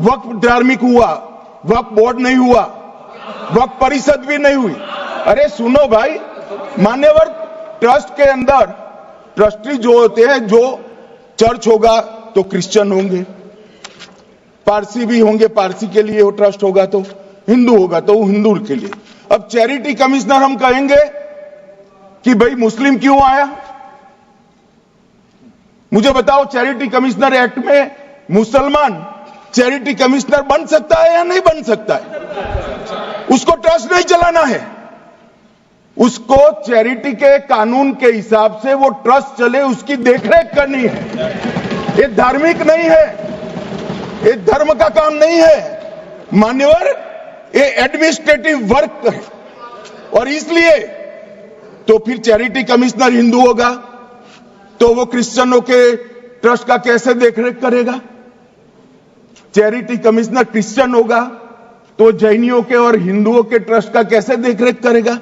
वक्फ धार्मिक हुआ, वक्फ बोर्ड नहीं हुआ, वक्फ परिषद भी नहीं हुई। अरे सुनो भाई, मान्यवर ट्रस्ट के अंदर ट्रस्टी जो होते हैं, जो चर्च होगा तो क्रिश्चियन होंगे, पारसी भी होंगे, पारसी के लिए वो ट्रस्ट होगा, तो हिंदू होगा तो हिंदू के लिए। अब चैरिटी कमिश्नर हम कहेंगे कि भाई मुस्लिम क्यों आया? मुझे बताओ, चैरिटी कमिश्नर एक्ट में मुसलमान चैरिटी कमिश्नर बन सकता है या नहीं बन सकता है? उसको ट्रस्ट नहीं चलाना है, उसको चैरिटी के कानून के हिसाब से वो ट्रस्ट चले, उसकी देखरेख करनी है। ये धार्मिक नहीं है, ये धर्म का काम नहीं है मान्यवर, ये एडमिनिस्ट्रेटिव वर्क है। और इसलिए तो फिर चैरिटी कमिश्नर हिंदू होगा तो वो क्रिश्चियनों के ट्रस्ट का कैसे देखरेख करेगा? चैरिटी कमिश्नर क्रिश्चियन होगा तो जैनियों के और हिंदुओं के ट्रस्ट का कैसे देखरेख करेगा?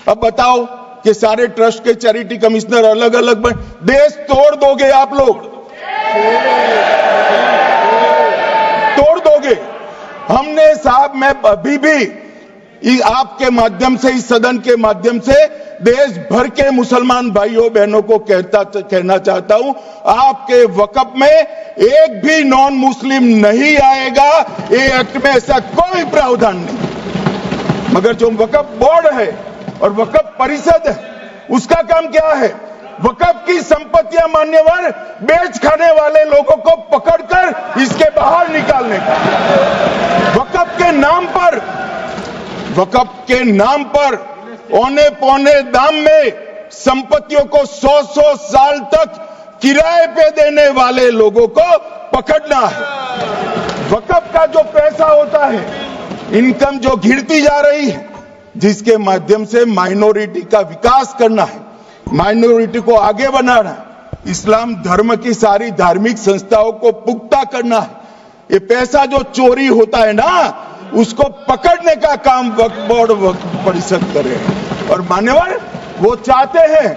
अब बताओ कि सारे ट्रस्ट के चैरिटी कमिश्नर अलग अलग बन, देश तोड़ दोगे आप लोग, तोड़ दोगे। हमने साहब, मैं अभी भी आपके माध्यम से, इस सदन के माध्यम से देश भर के मुसलमान भाइयों बहनों को कहना चाहता हूं, आपके वक्फ में एक भी नॉन मुस्लिम नहीं आएगा। ये एक्ट में ऐसा कोई प्रावधान नहीं। मगर जो वक्फ बोर्ड है और वक्फ परिषद है, उसका काम क्या है? वक्फ की संपत्तियां मान्यवर बेच खाने वाले लोगों को पकड़कर इसके बाहर निकालने का। वक्फ के नाम पर औने पौने दाम में संपत्तियों को 100-100 साल तक किराए पे देने वाले लोगों को पकड़ना है। वक्फ का जो पैसा होता है, इनकम जो गिरती जा रही है, जिसके माध्यम से माइनॉरिटी का विकास करना है, माइनॉरिटी को आगे बढ़ाना है, इस्लाम धर्म की सारी धार्मिक संस्थाओं को पुख्ता करना है। ये पैसा जो चोरी होता है ना, उसको पकड़ने का काम वक्फ बोर्ड, वक्फ परिषद करे। और मान्यवर वो चाहते हैं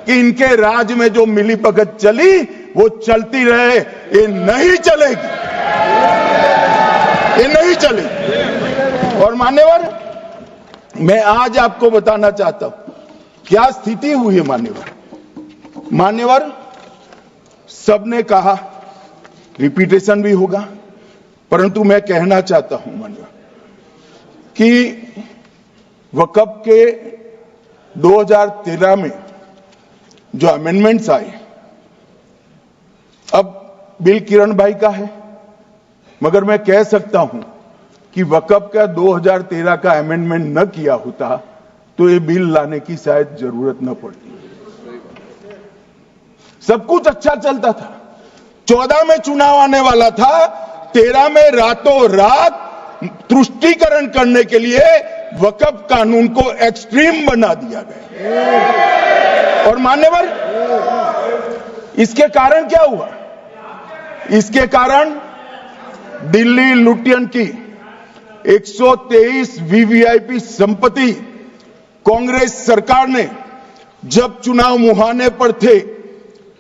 कि इनके राज में जो मिली भगत चली वो चलती रहे, ये नहीं चलेगी, ये नहीं चलेगी। और मान्यवर, मैं आज आपको बताना चाहता हूं क्या स्थिति हुई है मान्यवर। सबने कहा, रिपीटेशन भी होगा, परंतु मैं कहना चाहता हूं मान्यवर कि वक्फ के 2013 में जो अमेंडमेंट्स आए, अब बिल किरण भाई का है, मगर मैं कह सकता हूं कि वक्फ का 2013 का अमेंडमेंट न किया होता तो ये बिल लाने की शायद जरूरत न पड़ती। सब कुछ अच्छा चलता था, 14 में चुनाव आने वाला था, 13 में रातों रात तुष्टीकरण करने के लिए वक्फ कानून को एक्सट्रीम बना दिया गया। और मान्यवर, इसके कारण क्या हुआ? इसके कारण दिल्ली लुटियन की 123 वीवीआईपी संपत्ति कांग्रेस सरकार ने जब चुनाव मुहाने पर थे,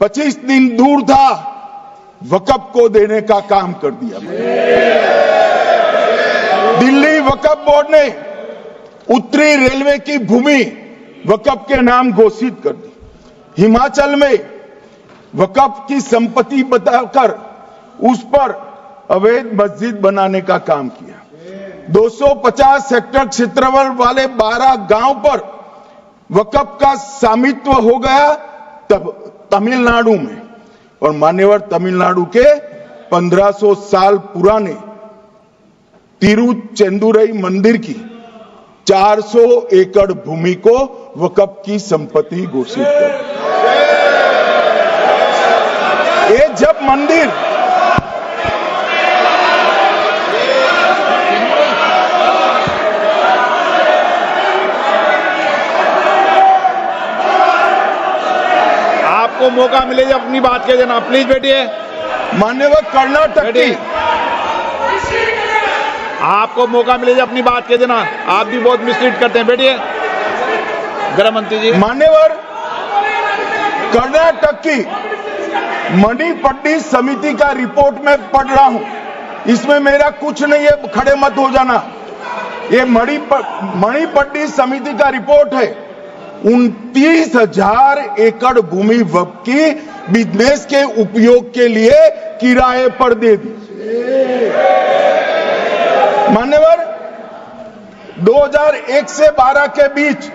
25 दिन दूर था, वक्फ को देने का काम कर दिया। दिल्ली वक्फ बोर्ड ने उत्तरी रेलवे की भूमि वक्फ के नाम घोषित कर दी। हिमाचल में वक्फ की संपत्ति बताकर उस पर अवैध मस्जिद बनाने का काम किया। 250 हेक्टेयर क्षेत्रफल वाले 12 गांव पर वक्फ का स्वामित्व हो गया तब तमिलनाडु में। और मान्यवर, तमिलनाडु के 1500 साल पुराने तिरुचेंदुरई मंदिर की 400 एकड़ भूमि को वक्फ की संपत्ति घोषित कर। ये जब मंदिर आपको मौका मिले जब अपनी बात कह देना, प्लीज बैठिए। मान्यवर, कर्नाटक की, आपको मौका मिले जब अपनी बात कह देना, आप भी बहुत मिसलीड करते हैं। बैठिए गृह मंत्री जी। मान्यवर, कर्नाटक की मणिपट्टी समिति का रिपोर्ट में पढ़ रहा हूं इसमें मेरा कुछ नहीं है, खड़े मत हो जाना। ये मणिपट्टी समिति का रिपोर्ट है। 29,000 एकड़ भूमि वक्फ की बिजनेस के उपयोग के लिए किराए पर दे दी। मान्यवर, 2001 से 12 के बीच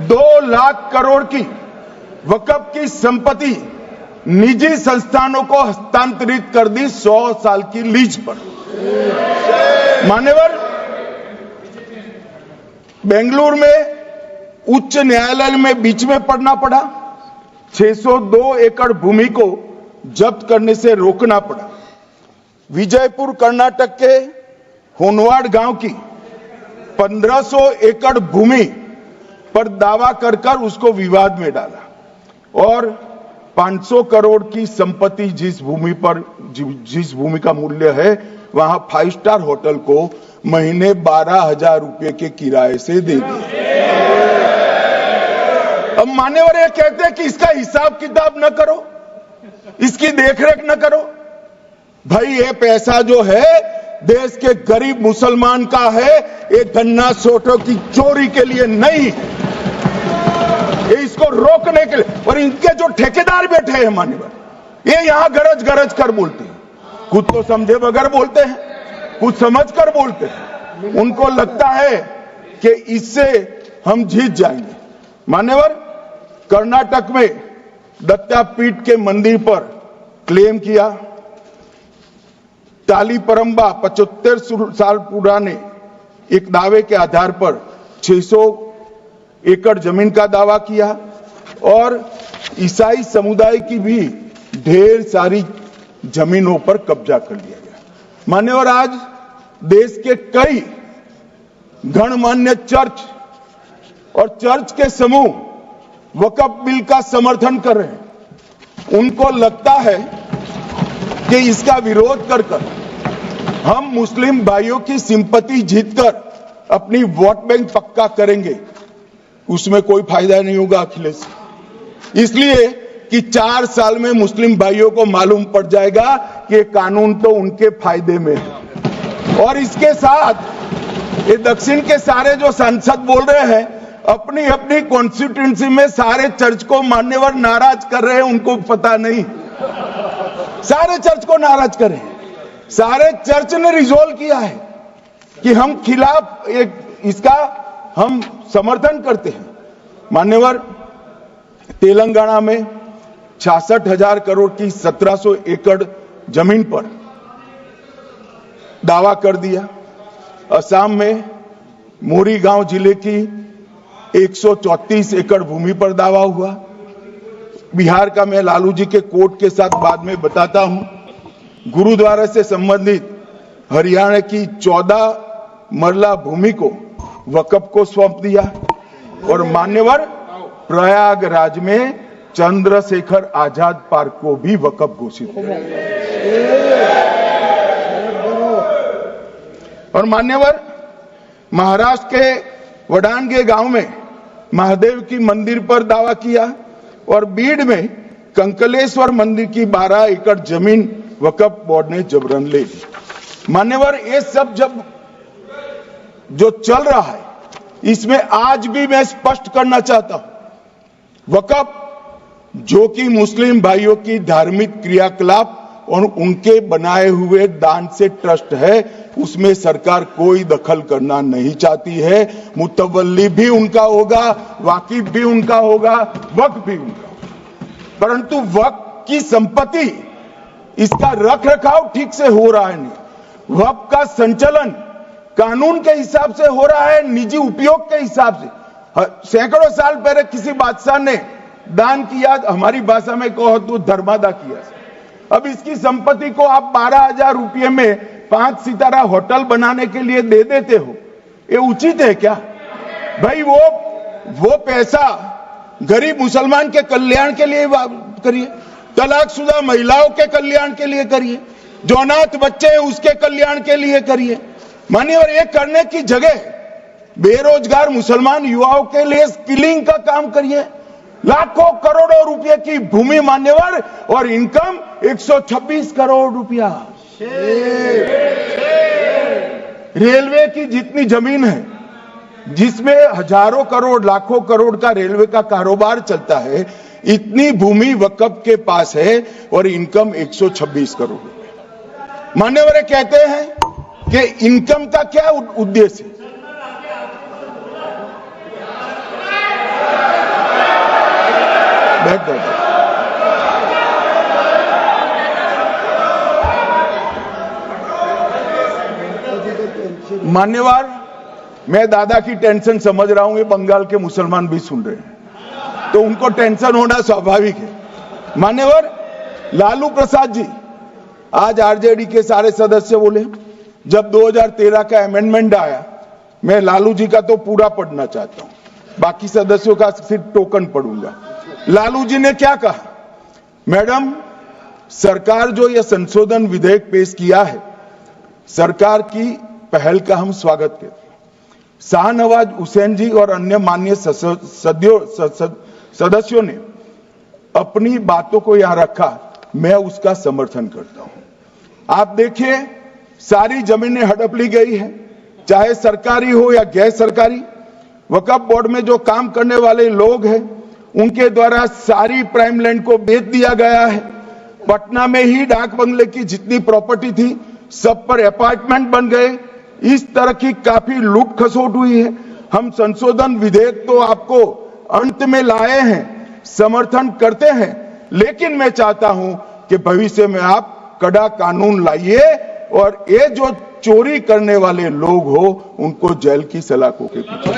2 लाख करोड़ की वक्फ की संपत्ति निजी संस्थानों को हस्तांतरित कर दी 100 साल की लीज पर। मान्यवर, बेंगलुरु में उच्च न्यायालय में बीच में पड़ना पड़ा। 602 एकड़ भूमि को जब्त करने से रोकना पड़ा। विजयपुर कर्नाटक के होनवाड़ गांव की 1500 एकड़ भूमि पर दावा कर उसको विवाद में डाला और 500 करोड़ की संपत्ति जिस भूमि का मूल्य है वहां 5 स्टार होटल को महीने 12,000 रुपए के किराए से दे दी। अब मान्यवर ये कहते हैं कि इसका हिसाब किताब न करो, इसकी देखरेख न करो। भाई ये पैसा जो है देश के गरीब मुसलमान का है, ये गन्ना सोटों की चोरी के लिए नहीं, ये इसको रोकने के लिए। और इनके जो ठेकेदार बैठे हैं मान्यवर, ये यहां गरज गरज कर बोलते हैं, खुद तो समझे बगैर बोलते हैं, कुछ समझ कर बोलते हैं। उनको लगता है कि इससे हम जीत जाएंगे। मान्यवर, कर्नाटक में दत्तापीठ के मंदिर पर क्लेम किया। तालीपरंबा 75 साल पुराने एक दावे के आधार पर 600 एकड़ जमीन का दावा किया और ईसाई समुदाय की भी ढेर सारी जमीनों पर कब्जा कर लिया गया। मान्यवर, आज देश के कई गणमान्य चर्च और चर्च के समूह वक्फ बिल का समर्थन कर रहे हैं। उनको लगता है कि इसका विरोध कर हम मुस्लिम भाइयों की सिंपैथी जीतकर अपनी वोट बैंक पक्का करेंगे, उसमें कोई फायदा नहीं होगा अखिलेश। इसलिए कि 4 साल में मुस्लिम भाइयों को मालूम पड़ जाएगा कि कानून तो उनके फायदे में है। और इसके साथ ये दक्षिण के सारे जो सांसद बोल रहे हैं, अपनी अपनी कॉन्स्टिट्यूएंसी में सारे चर्च को मान्यवर नाराज कर रहे हैं, उनको पता नहीं। सारे चर्च को नाराज कर रहे हैं। सारे चर्च ने रिजोल्व किया है कि हम खिलाफ इसका हम समर्थन करते हैं। मान्यवर, तेलंगाना में 66,000 करोड़ की 1700 एकड़ जमीन पर दावा कर दिया। असम में मोरीगांव जिले की 134 एकड़ भूमि पर दावा हुआ। बिहार का मैं लालू जी के कोर्ट के साथ बाद में बताता हूं। गुरुद्वारा से संबंधित हरियाणा की 14 मरला भूमि को वक्फ को सौंप दिया। और मान्यवर, प्रयागराज में चंद्रशेखर आजाद पार्क को भी वक्फ घोषित किया। और मान्यवर, महाराष्ट्र के वडानगे गांव में महादेव की मंदिर पर दावा किया और बीड में कंकलेश्वर मंदिर की 12 एकड़ जमीन वक्फ बोर्ड ने जबरन ले ली। मान्यवर, ये सब जो चल रहा है, इसमें आज भी मैं स्पष्ट करना चाहता हूं, वक्फ जो कि मुस्लिम भाइयों की धार्मिक क्रियाकलाप और उनके बनाए हुए दान से ट्रस्ट है, उसमें सरकार कोई दखल करना नहीं चाहती है। मुतवल्ली भी उनका होगा, वाकिफ भी उनका होगा, वक्फ भी उनका होगा। परंतु वक्फ की संपत्ति, इसका रख रखाव ठीक से हो रहा है नहीं। वक्फ का संचालन कानून के हिसाब से हो रहा है, निजी उपयोग के हिसाब से। सैकड़ों साल पहले किसी बादशाह ने दान किया, हमारी भाषा में कहो तो धर्मादा किया। अब इसकी संपत्ति को आप 12,000 रुपये में 5 सितारा होटल बनाने के लिए दे देते हो, ये उचित है क्या? भाई वो पैसा गरीब मुसलमान के कल्याण के लिए करिए, तलाकशुदा महिलाओं के कल्याण के लिए करिए, जो अनाथ बच्चे हैं उसके कल्याण के लिए करिए। मान्यवर, ये करने की जगह बेरोजगार मुसलमान युवाओं के लिए स्किलिंग का काम करिए। लाखों करोड़ों रुपए की भूमि मान्यवर और इनकम 126 करोड़ रुपया। रेलवे की जितनी जमीन है, जिसमें हजारों करोड़ लाखों करोड़ का रेलवे का कारोबार चलता है, इतनी भूमि वक्फ के पास है और इनकम 126 करोड़ रुपए। मान्यवर कहते हैं कि इनकम का क्या उद्देश्य है? बैठ जाओ। मान्यवर, मैं दादा की टेंशन समझ रहा हूं, ये बंगाल के मुसलमान भी सुन रहे हैं, तो उनको टेंशन होना स्वाभाविक है। मान्यवर, लालू प्रसाद जी, आज आरजेडी के सारे सदस्य बोले, जब 2013 का अमेंडमेंट आया, मैं लालू जी का तो पूरा पढ़ना चाहता हूं, बाकी सदस्यों का सिर्फ टोकन पढ़ूंगा। लालू जी ने क्या कहा? मैडम, सरकार जो यह संशोधन विधेयक पेश किया है, सरकार की पहल का हम स्वागत करते हैं। शाहनवाज हुसैन जी और अन्य माननीय सदस्यों ने अपनी बातों को यहां रखा, मैं उसका समर्थन करता हूं। आप देखिए, सारी जमीनें हड़प ली गई है, चाहे सरकारी हो या गैर सरकारी। वक्फ बोर्ड में जो काम करने वाले लोग हैं, उनके द्वारा सारी प्राइम लैंड को बेच दिया गया है। पटना में ही डाक बंगले की जितनी प्रॉपर्टी थी, सब पर अपार्टमेंट बन गए। इस तरह की काफी लूट खसोट हुई है। हम संशोधन विधेयक तो आपको अंत में लाए हैं, समर्थन करते हैं, लेकिन मैं चाहता हूं कि भविष्य में आप कड़ा कानून लाइए और ये जो चोरी करने वाले लोग हो, उनको जेल की सलाखों के पीछे।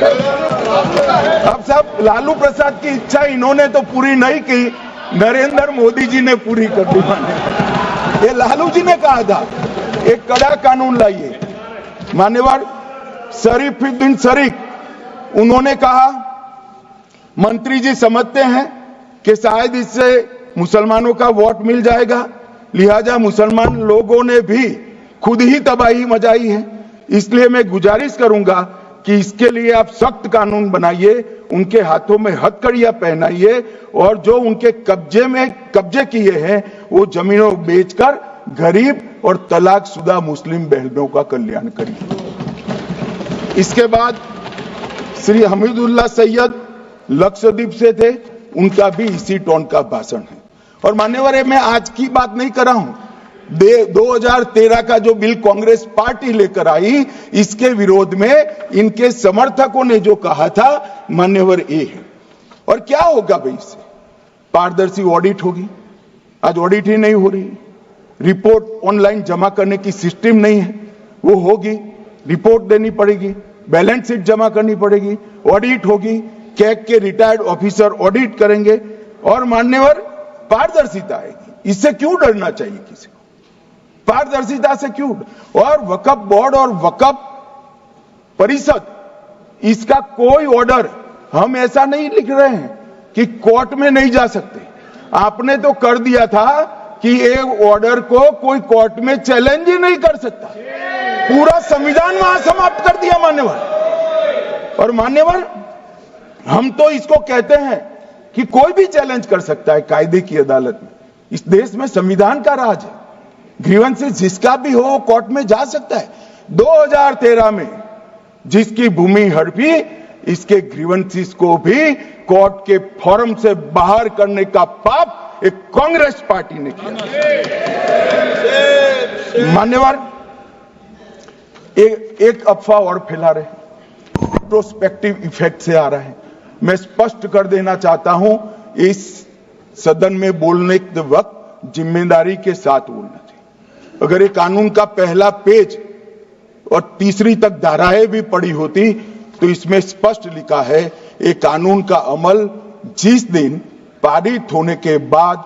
अब साहब, लालू प्रसाद की इच्छा इन्होंने तो पूरी नहीं की, नरेंद्र मोदी जी ने पूरी कर दी। ये लालू जी ने कहा था, एक कड़ा कानून लाइए। मान्यवर शरीफुद्दीन शरीफ, उन्होंने कहा, मंत्री जी समझते हैं कि शायद इससे मुसलमानों का वोट मिल जाएगा, लिहाजा मुसलमान लोगों ने भी खुद ही तबाही मचाई है, इसलिए मैं गुजारिश करूंगा कि इसके लिए आप सख्त कानून बनाइए, उनके हाथों में हथकड़ियां पहनाइए और जो उनके कब्जे किए हैं, वो जमीनों बेचकर गरीब और तलाकशुदा मुस्लिम बहनों का कल्याण करिए। इसके बाद श्री हमीदुल्लाह सैयद लक्षद्वीप से थे, उनका भी इसी टोन का भाषण है। और मान्यवर, मैं आज की बात नहीं कर रहा हूं, 2013 का जो बिल कांग्रेस पार्टी लेकर आई, इसके विरोध में इनके समर्थकों ने जो कहा था, मान्यवर ये है। और क्या होगा भाई इससे? पारदर्शी ऑडिट होगी, आज ऑडिट ही नहीं हो रही। रिपोर्ट ऑनलाइन जमा करने की सिस्टम नहीं है, वो होगी, रिपोर्ट देनी पड़ेगी, बैलेंस शीट जमा करनी पड़ेगी, ऑडिट होगी, कैग के रिटायर्ड ऑफिसर ऑडिट करेंगे और मान्यवर पारदर्शिता आएगी। इससे क्यों डरना चाहिए किसी को? पारदर्शिता से क्यों? और वक्फ बोर्ड और वक्फ परिषद, इसका कोई ऑर्डर हम ऐसा नहीं लिख रहे हैं कि कोर्ट में नहीं जा सकते। आपने तो कर दिया था कि एक ऑर्डर को कोई कोर्ट में चैलेंज ही नहीं कर सकता, पूरा संविधान वहां समाप्त कर दिया मान्यवर। और मान्यवर, हम तो इसको कहते हैं कि कोई भी चैलेंज कर सकता है कायदे की अदालत में। इस देश में संविधान का राज है, ग्रीवेंसेस जिसका भी हो वो कोर्ट में जा सकता है। 2013 में जिसकी भूमि हड़पी, इसके ग्रीवेंसेस को भी कोर्ट के फोरम से बाहर करने का पाप एक कांग्रेस पार्टी ने किया। मान्यवर, एक अफवाह और फैला रहे, रिट्रोस्पेक्टिव इफेक्ट से आ रहा है। मैं स्पष्ट कर देना चाहता हूं, इस सदन में बोलने के वक्त जिम्मेदारी के साथ बोलना चाहिए। अगर ये कानून का पहला पेज और तीसरी तक धाराएं भी पड़ी होती तो इसमें स्पष्ट लिखा है, ये कानून का अमल जिस दिन पारित होने के बाद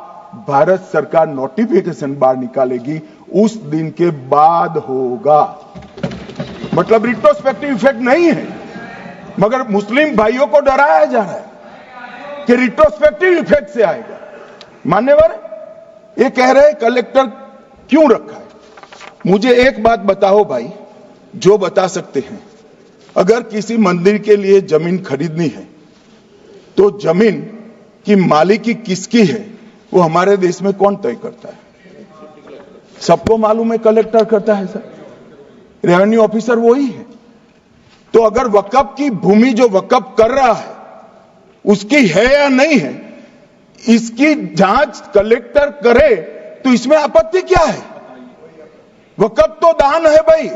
भारत सरकार नोटिफिकेशन बाहर निकालेगी, उस दिन के बाद होगा। मतलब रिट्रोस्पेक्टिव इफेक्ट नहीं है, मगर मुस्लिम भाइयों को डराया जा रहा है कि रिट्रोस्पेक्टिव इफेक्ट से आएगा। मान्यवर, ये कह रहे कलेक्टर क्यों रखा है? मुझे एक बात बताओ भाई, जो बता सकते हैं, अगर किसी मंदिर के लिए जमीन खरीदनी है तो जमीन की मालिकी किसकी है वो हमारे देश में कौन तय करता है? सबको मालूम है कलेक्टर करता है सर, रेवेन्यू ऑफिसर वही है। तो अगर वक्फ की भूमि जो वक्फ कर रहा है उसकी है या नहीं है, इसकी जांच कलेक्टर करे तो इसमें आपत्ति क्या है? वक्फ तो दान है भाई,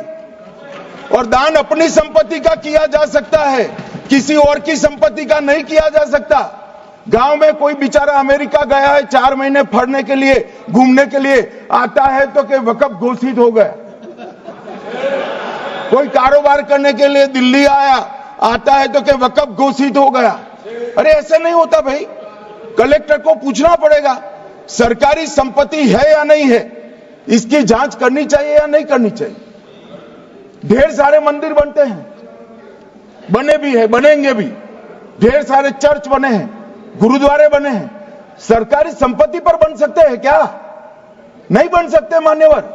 और दान अपनी संपत्ति का किया जा सकता है, किसी और की संपत्ति का नहीं किया जा सकता। गांव में कोई बेचारा अमेरिका गया है 4 महीने पढ़ने के लिए, घूमने के लिए आता है तो कि वक्फ घोषित हो गया। कोई कारोबार करने के लिए दिल्ली आता है तो कि वक्फ घोषित हो गया। अरे ऐसे नहीं होता भाई, कलेक्टर को पूछना पड़ेगा सरकारी संपत्ति है या नहीं है, इसकी जांच करनी चाहिए या नहीं करनी चाहिए। ढेर सारे मंदिर बनते हैं, बने भी है, बनेंगे भी, ढेर सारे चर्च बने हैं, गुरुद्वारे बने हैं, सरकारी संपत्ति पर बन सकते हैं क्या? नहीं बन सकते मान्यवर।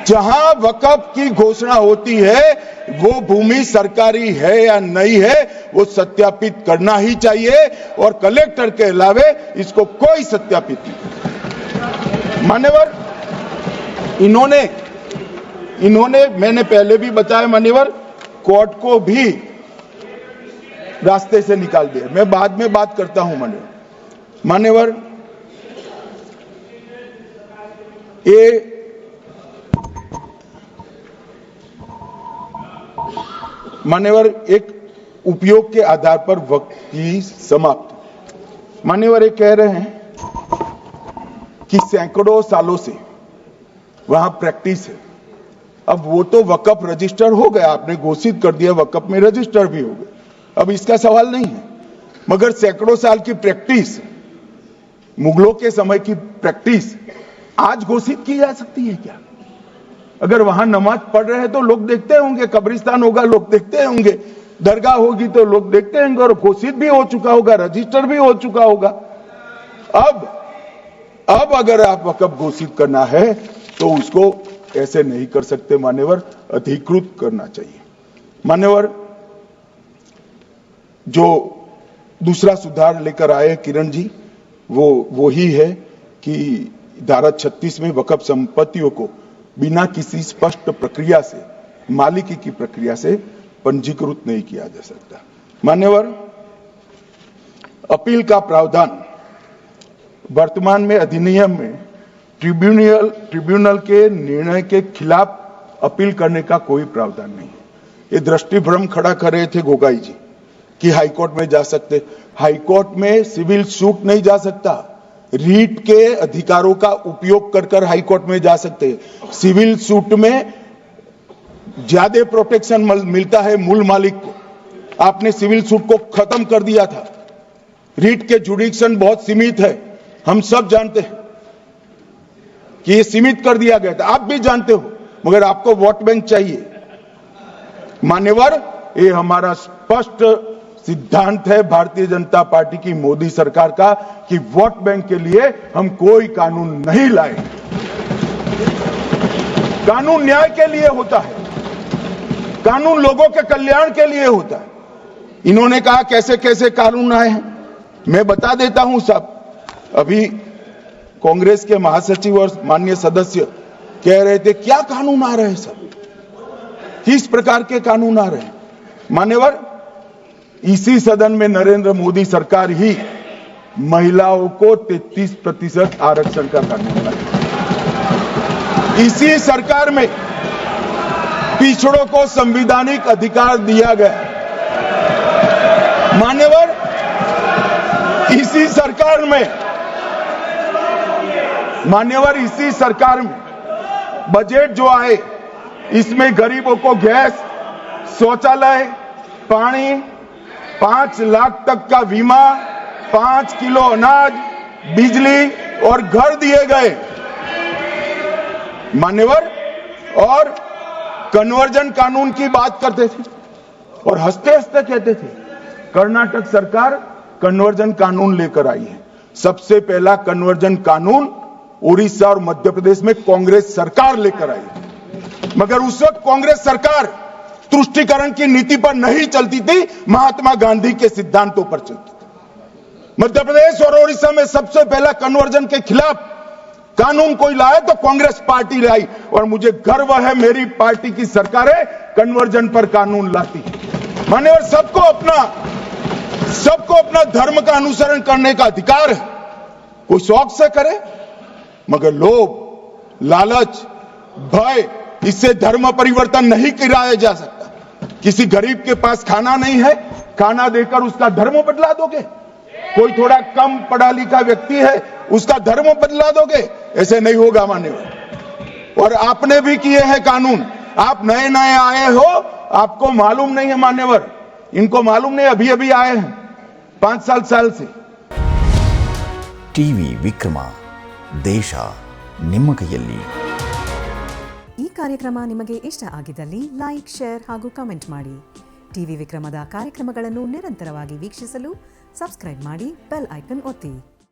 जहां वक्फ की घोषणा होती है वो भूमि सरकारी है या नहीं है वो सत्यापित करना ही चाहिए, और कलेक्टर के अलावे इसको कोई सत्यापित नहीं। मान्यवर, इन्होंने मैंने पहले भी बताया मान्यवर, कोर्ट को भी रास्ते से निकाल दिया। मैं बाद में बात करता हूं मान्यवर, ये मान्यवर एक उपयोग के आधार पर वक्त की समाप्ति। मान्यवर ये कह रहे हैं कि सैकड़ों सालों से वहां प्रैक्टिस है। अब वो तो वक्फ रजिस्टर हो गया, आपने घोषित कर दिया, वक्फ में रजिस्टर भी हो गया, अब इसका सवाल नहीं है। मगर सैकड़ों साल की प्रैक्टिस, मुगलों के समय की प्रैक्टिस आज घोषित की जा सकती है क्या? अगर वहां नमाज पढ़ रहे हैं तो लोग देखते होंगे, कब्रिस्तान होगा लोग देखते होंगे, दरगाह होगी तो लोग देखते होंगे, और घोषित भी हो चुका होगा, रजिस्टर भी हो चुका होगा। अब अगर आप वक्फ घोषित करना है तो उसको ऐसे नहीं कर सकते मान्यवर, अधिकृत करना चाहिए। मान्यवर, जो दूसरा सुधार लेकर आए किरण जी, वो ही है कि धारा 36 में वक्फ संपत्तियों को बिना किसी स्पष्ट प्रक्रिया से, मालिकी की प्रक्रिया से पंजीकृत नहीं किया जा सकता। मान्यवर, अपील का प्रावधान वर्तमान में अधिनियम में ट्रिब्यूनल के निर्णय के खिलाफ अपील करने का कोई प्रावधान नहीं है। ये दृष्टिभ्रम खड़ा कर रहे थे गोगाई जी कि हाईकोर्ट में जा सकते, हाईकोर्ट में सिविल सूट नहीं जा सकता, रीट के अधिकारों का उपयोग कर हाईकोर्ट में जा सकते हैं। सिविल सूट में ज्यादा प्रोटेक्शन मिलता है मूल मालिक को, आपने सिविल सूट को खत्म कर दिया था। रीट के जुडिक्शन बहुत सीमित है, हम सब जानते हैं कि ये सीमित कर दिया गया था, आप भी जानते हो, मगर आपको वोट बैंक चाहिए। मान्यवर, ये हमारा स्पष्ट सिद्धांत है भारतीय जनता पार्टी की, मोदी सरकार का, कि वोट बैंक के लिए हम कोई कानून नहीं लाए। कानून न्याय के लिए होता है, कानून लोगों के कल्याण के लिए होता है। इन्होंने कहा कैसे कैसे कानून आए हैं, मैं बता देता हूं सब। अभी कांग्रेस के महासचिव और माननीय सदस्य कह रहे थे क्या कानून आ रहे हैं सब, किस प्रकार के कानून आ रहे हैं। मान्यवर, इसी सदन में नरेंद्र मोदी सरकार ही महिलाओं को 33% आरक्षण का कानून लाई। इसी सरकार में पिछड़ों को संवैधानिक अधिकार दिया गया। मान्यवर, इसी सरकार में बजट जो आए, इसमें गरीबों को गैस, शौचालय, पानी, 5 लाख तक का बीमा, 5 किलो अनाज, बिजली और घर दिए गए। मान्यवर, और कन्वर्जन कानून की बात करते थे और हंसते हंसते कहते थे कर्नाटक सरकार कन्वर्जन कानून लेकर आई है। सबसे पहला कन्वर्जन कानून उड़ीसा और मध्य प्रदेश में कांग्रेस सरकार लेकर आई, मगर उस वक्त कांग्रेस सरकार तुष्टीकरण की नीति पर नहीं चलती थी, महात्मा गांधी के सिद्धांतों पर चलती थी। मध्य प्रदेश और उड़ीसा में सबसे पहला कन्वर्जन के खिलाफ कानून कोई लाए तो कांग्रेस पार्टी लाई, और मुझे गर्व है मेरी पार्टी की सरकारें कन्वर्जन पर कानून लाती। मान्यवर, सबको अपना धर्म का अनुसरण करने का अधिकार है, कोई शौक से करे, मगर लोभ, लालच, भय, इससे धर्म परिवर्तन नहीं कराया जा सकता। किसी गरीब के पास खाना नहीं है, खाना देकर उसका धर्म बदला दोगे? कोई थोड़ा कम पढ़ा लिखा व्यक्ति है, उसका धर्म बदला दोगे? ऐसे नहीं होगा मान्यवर। और आपने भी किए हैं कानून, आप नए नए आए हो, आपको मालूम नहीं है मान्यवर, इनको मालूम नहीं, अभी अभी आए हैं 5 साल से। ಟಿವಿ ವಿಕ್ರಮ, ದೇಶ ನಿಮ್ಮ ಕೈಯಲ್ಲಿ. ಈ ಕಾರ್ಯಕ್ರಮ ನಿಮಗೆ ಇಷ್ಟ ಆಗಿದ್ದಲ್ಲಿ ಲೈಕ್, ಶೇರ್ ಹಾಗೂ ಕಮೆಂಟ್ ಮಾಡಿ. ಟಿವಿ ವಿಕ್ರಮದ ಕಾರ್ಯಕ್ರಮಗಳನ್ನು ನಿರಂತರವಾಗಿ ವೀಕ್ಷಿಸಲು ಸಬ್ಸ್ಕ್ರೈಬ್ ಮಾಡಿ, ಬೆಲ್ ಐಕನ್ ಒತ್ತಿ.